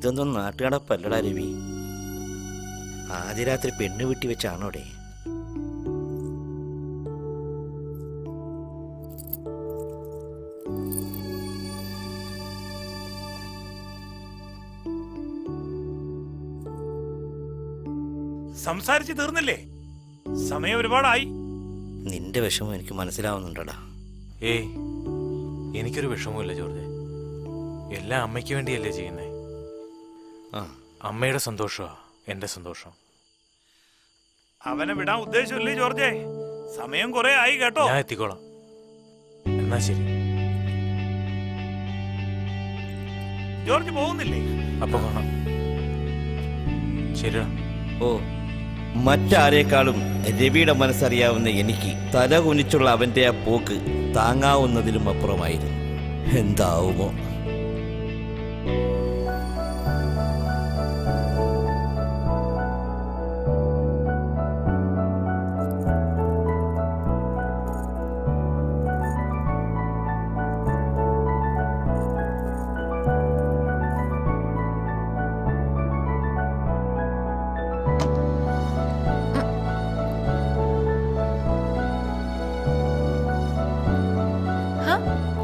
ഇതൊന്നും നാട്ടുകടപ്പല്ലടാ രവി. ആദ്യ രാത്രി പെണ്ണ് വീട്ടി വെച്ചാണോടെ? സംസാരിച്ച് തീർന്നില്ലേ? സമയം ഒരുപാടായി. നിന്റെ വിഷമം എനിക്ക് മനസ്സിലാവുന്നുണ്ടടാ. ഏയ്, എനിക്കൊരു വിഷമവുമില്ല ജോർജ്. എല്ലാം അമ്മയ്ക്ക് വേണ്ടിയല്ലേ ചെയ്യുന്നേ. അമ്മയുടെ സന്തോഷമാ എന്റെ സന്തോഷം. അവനെ വിടാൻ ഉദ്ദേശമില്ലേ ജോർജേ? സമയം കുറെ ആയി കേട്ടോ. ഞാൻ എത്തിക്കോളാം. എന്നാ ശരി. ജോർജ് പോകുന്നില്ലേ? അപ്പൊ കാണാം. ശരിടാ. ഓ, മറ്റാരേക്കാളും രവിയുടെ മനസ്സറിയാവുന്ന എനിക്ക് തല കുനിച്ചുള്ള അവന്റെ ആ പോക്ക് താങ്ങാവുന്നതിലും അപ്പുറമായിരുന്നു. എന്താവുമോ?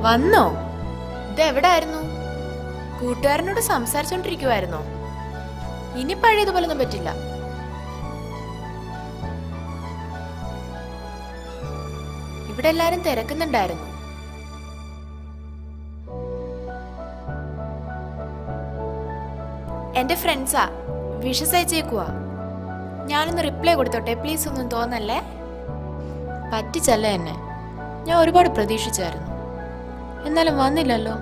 വന്നോ? ഇതെവിടായിരുന്നു? കൂട്ടുകാരനോട് സംസാരിച്ചോണ്ടിരിക്കുവായിരുന്നോ? ഇനി പഴയതുപോലൊന്നും പറ്റില്ല. ഇവിടെ എല്ലാരും തിരക്കുന്നുണ്ടായിരുന്നു. എന്റെ ഫ്രണ്ട്സാ, വിഷസ് അയച്ചേക്കുവാ. ഞാനൊന്ന് റിപ്ലൈ കൊടുത്തോട്ടെ പ്ലീസ്? ഒന്നും തോന്നല്ലേ. പറ്റിച്ചല്ല എന്നെ. ഞാൻ ഒരുപാട് പ്രതീക്ഷിച്ചായിരുന്നു, എന്നാലും വന്നില്ലല്ലോ.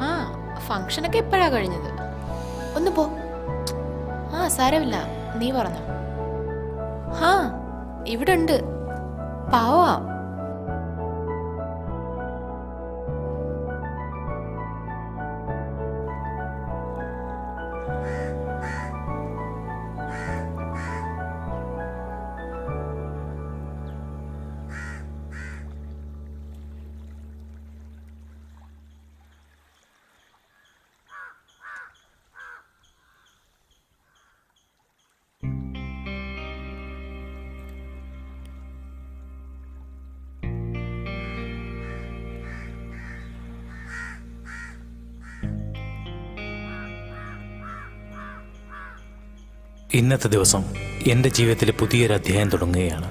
ആ, ഫംഗ്ഷനൊക്കെ ഇപ്പോഴാ കഴിഞ്ഞത്. ഒന്ന് പോ. ആ, സാരമില്ല, നീ പറഞ്ഞോ. ആ, ഇവിടെ ഉണ്ട്. പാവാ. ഇന്നത്തെ ദിവസം എൻ്റെ ജീവിതത്തിലെ പുതിയൊരു അധ്യായം തുടങ്ങുകയാണ്.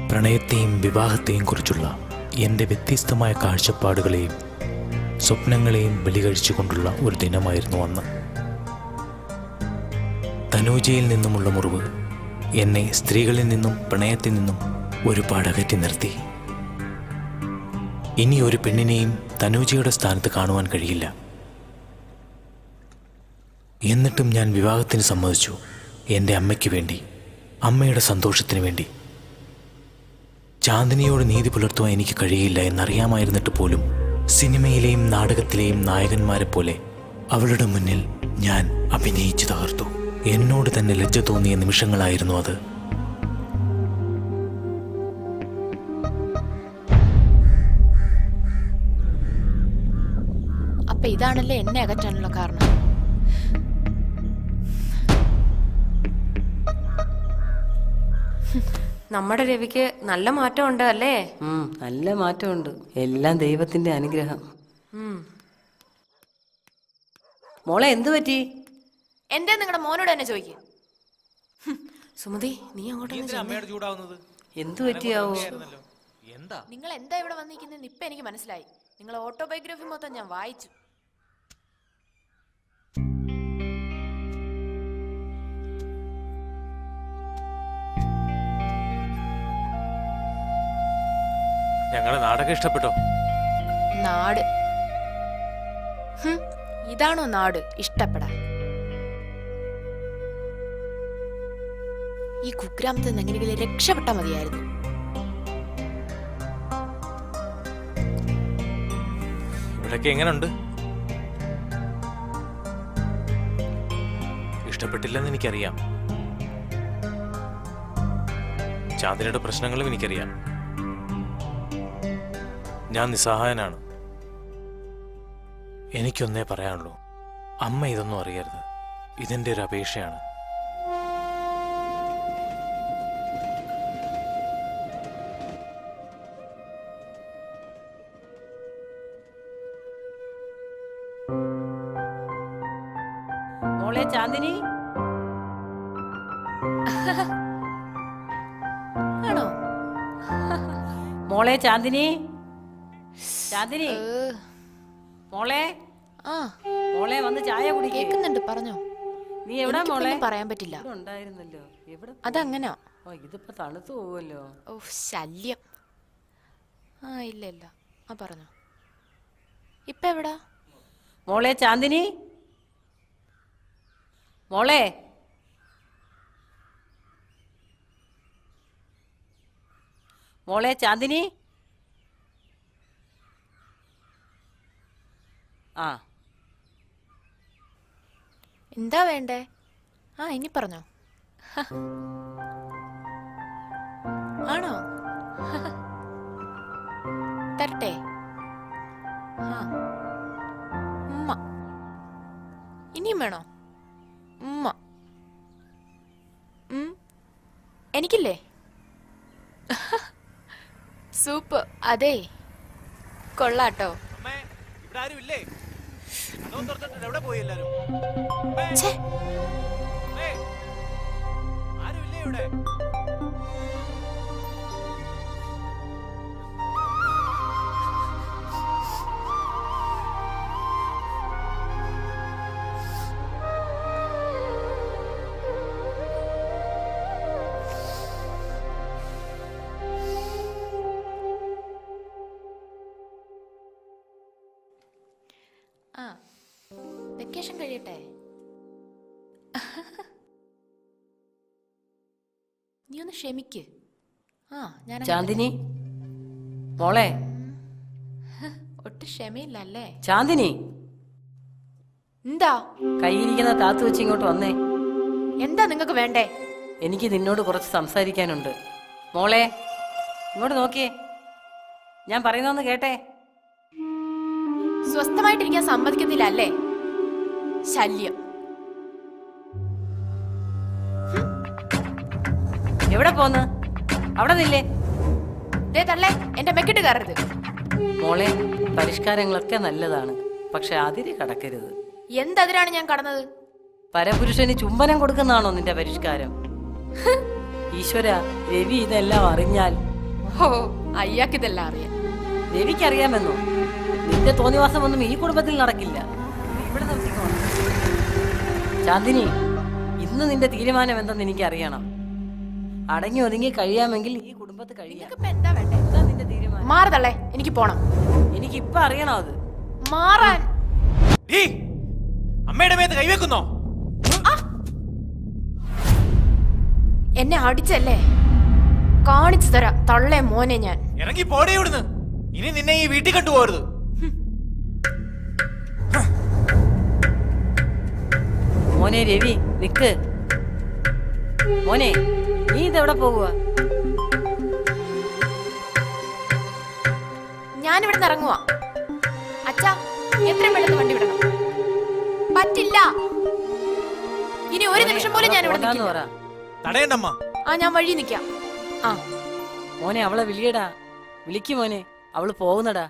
പ്രണയത്തെയും വിവാഹത്തെയും കുറിച്ചുള്ള എൻ്റെ വ്യത്യസ്തമായ കാഴ്ചപ്പാടുകളെയും സ്വപ്നങ്ങളെയും ബലികഴിച്ചുകൊണ്ടുള്ള ഒരു ദിനമായിരുന്നു അന്ന്. തനൂജയിൽ നിന്നുമുള്ള മുറിവ് എന്നെ സ്ത്രീകളിൽ നിന്നും പ്രണയത്തിൽ നിന്നും ഒരുപാട് അകറ്റി നിർത്തി. ഇനി ഒരു പെണ്ണിനെയും തനൂജയുടെ സ്ഥാനത്ത് കാണുവാൻ കഴിയില്ല. എന്നിട്ടും ഞാൻ വിവാഹത്തിന് സമ്മതിച്ചു. എൻ്റെ അമ്മയ്ക്ക് വേണ്ടി, അമ്മയുടെ സന്തോഷത്തിന് വേണ്ടി. ചാന്ദിനിയോട് നീതി പുലർത്തുവാൻ എനിക്ക് കഴിയില്ല എന്നറിയാമായിരുന്നിട്ട് പോലും സിനിമയിലെയും നാടകത്തിലെയും നായകന്മാരെ പോലെ അവളുടെ മുന്നിൽ ഞാൻ അഭിനയിച്ചു തകർത്തു. എന്നോട് തന്നെ ലജ്ജ തോന്നിയ നിമിഷങ്ങളായിരുന്നു അത്. അപ്പൊ ഇതാണല്ലേ എന്നെ അകറ്റാനുള്ള കാരണം. നമ്മുടെ രവിക്ക് നല്ല മാറ്റമുണ്ട് അല്ലേ? നല്ല മാറ്റമുണ്ട്. എല്ലാം ദൈവത്തിന്റെ അനുഗ്രഹം. മോളെ എന്തു പറ്റി? എന്റെ നിങ്ങളുടെ മോനോട് തന്നെ ചോദിക്കും. സുമതി, നീ അങ്ങോട്ട് എന്തു പറ്റിയാവോ? നിങ്ങൾ എന്താ ഇവിടെ വന്നിരിക്കുന്നതെന്ന് ഇപ്പൊ എനിക്ക് മനസ്സിലായി. നിങ്ങൾ ഓട്ടോബയോഗ്രഫി മൊത്തം ഞാൻ വായിച്ചു. ഞങ്ങളുടെ നാടകം ഇഷ്ടപ്പെട്ടോ? നാട്? ഇതാണോ നാട് ഇഷ്ടപ്പെടാൻ? ഈ കുഗ്രാമത്തിൽ നിന്ന് എങ്ങനെയെങ്കിലും രക്ഷപ്പെട്ടാൽ മതിയായിരുന്നു. ഇവിടൊക്കെ എങ്ങനെയുണ്ട്? ഇഷ്ടപ്പെട്ടില്ലെന്ന് എനിക്കറിയാം. ചാന്ദിനിയുടെ പ്രശ്നങ്ങളും എനിക്കറിയാം. ഞാൻ നിസ്സഹായനാണ്. എനിക്കൊന്നേ പറയാനുള്ളൂ, അമ്മ ഇതൊന്നും അറിയരുത്. ഇതെന്റെ ഒരു അപേക്ഷയാണ്. മോളെ ചാന്ദിനി, ആണോ? മോളെ ചാന്ദിനി, ചാന്ദിനി, മോളെ, ആ മോളെ വന്ന് ചായ കുടിക്കേ. കേക്കുന്നുണ്ട്, പറഞ്ഞോ. നീ എവിടാ എനിക്കിപ്പോ മോളെ? ഒന്നും പറയാൻ പറ്റില്ല. ഇവിടെ ഉണ്ടായിരുന്നല്ലോ, എവിടെ? അതങ്ങനാ. ഓ, ഇതിപ്പോ തണുത്തു പോവല്ലോ. ഓ, ശല്യം. ആ, ഇല്ല ഇല്ല. ആ, പറഞ്ഞോ. ഇപ്പൊ എവിടാ? മോളെ ചാന്ദിനി, മോളെ, മോളെ ചാന്ദിനി. ആ, എന്താ വേണ്ടേ? ആ, ഇനി പറഞ്ഞോ. ആണോ? തരട്ടെ? ആ, ഉമ്മ. ഇനിയും വേണോ? ഉമ്മ. എനിക്കില്ലേ? സൂപ്പ്. അതെ, കൊള്ളാട്ടോ. ഛേ, ആ, വെക്കേഷൻ കഴിയട്ടെ. നീ ഒന്ന് ക്ഷമിക്ക്. ആ, ഞാൻ ചാന്ദിനി, മോളെ, ഒട്ടും ക്ഷമയില്ല അല്ലേ? ചാന്ദിനി, എന്താ? കയ്യിരിക്കുന്ന താത്തു വെച്ച് ഇങ്ങോട്ട് വന്നേ. എന്താ നിങ്ങൾക്ക് വേണ്ടേ? എനിക്ക് നിന്നോട് കുറച്ച് സംസാരിക്കാനുണ്ട്. മോളെ, ഇങ്ങോട്ട് നോക്കിയേ, ഞാൻ പറയുന്നൊന്ന് കേട്ടെ. സ്വസ്ഥമായിട്ടിരിക്കാൻ സമ്മതിക്കുന്നില്ല അല്ലേ? ശല്യം. എവിടെ പോന്ന്? അവിടെ നില്ലേ. ദേ തള്ളേ, എന്റെ മെക്കിട്ട് കയറരുത്. മോളെ, പരിഷ്കാരങ്ങളൊക്കെ നല്ലതാണ്, പക്ഷെ അതിര് കടക്കരുത്. എന്തതിനാണ് ഞാൻ കടന്നത്? പരപുരുഷന് ചുംബനം കൊടുക്കുന്നതാണോ നിന്റെ പരിഷ്കാരം? ഈശ്വര, രവി ഇതെല്ലാം അറിഞ്ഞാൽ. ഹോ, അയ്യാക്കിതെല്ലാം അറിയാം. രവിക്കറിയാമെന്നോ? നിന്റെ തോന്നിവാസമൊന്നും ഈ കുടുംബത്തിൽ നടക്കില്ല. ഇവിടെ നിർത്തിക്കോ. ചാന്ദിനി, ഇന്ന് നിന്റെ തീരുമാനം എന്തെന്ന് എനിക്ക് അറിയണം. അടങ്ങി ഒതുങ്ങി കഴിയാമെങ്കിൽ ഈ കുടുംബത്ത് കഴിയാം. നിങ്ങൾക്കിപ്പോ എന്താ വേണ്ടേ? എന്താ നിന്റെ തീരുമാനം? മാറ് തള്ളേ, എനിക്ക് പോണം. എനിക്കിപ്പൊ അറിയണോ അത്? മാറാൻ. അമ്മയുടെ മേത്ത് കൈവെക്കുന്നോ? എന്നെ അടിച്ചല്ലേ? കാണിച്ചു തരാം തള്ളേ മോനെ ഞാൻ. ഇറങ്ങി പോടേ ഇവിടുന്ന്. ഇനി നിന്നെ ഈ വീട്ടിൽ കണ്ടുപോകരുത്. മോനെ രവി, നിക്ക്. മോനെ, നീ ഇതെവിടെ പോകുക? ഞാൻ ഇവിടെ നിന്ന് ഇറങ്ങുവാ. അച്ഛാ, എത്രയും പെട്ടെന്ന് വണ്ടി വിടണം. പറ്റില്ല. ഇനി ഒരു നിമിഷം പോലും ഞാൻ ഇവിടെ നിൽക്കില്ല. തടയണ്ടമ്മ. ആ, ഞാൻ വഴി നിൽക്കാം. ആ, മോനെ, അവളെ വിളിയടാ. വിളിക്ക് മോനെ, അവള് പോകുന്നടാ.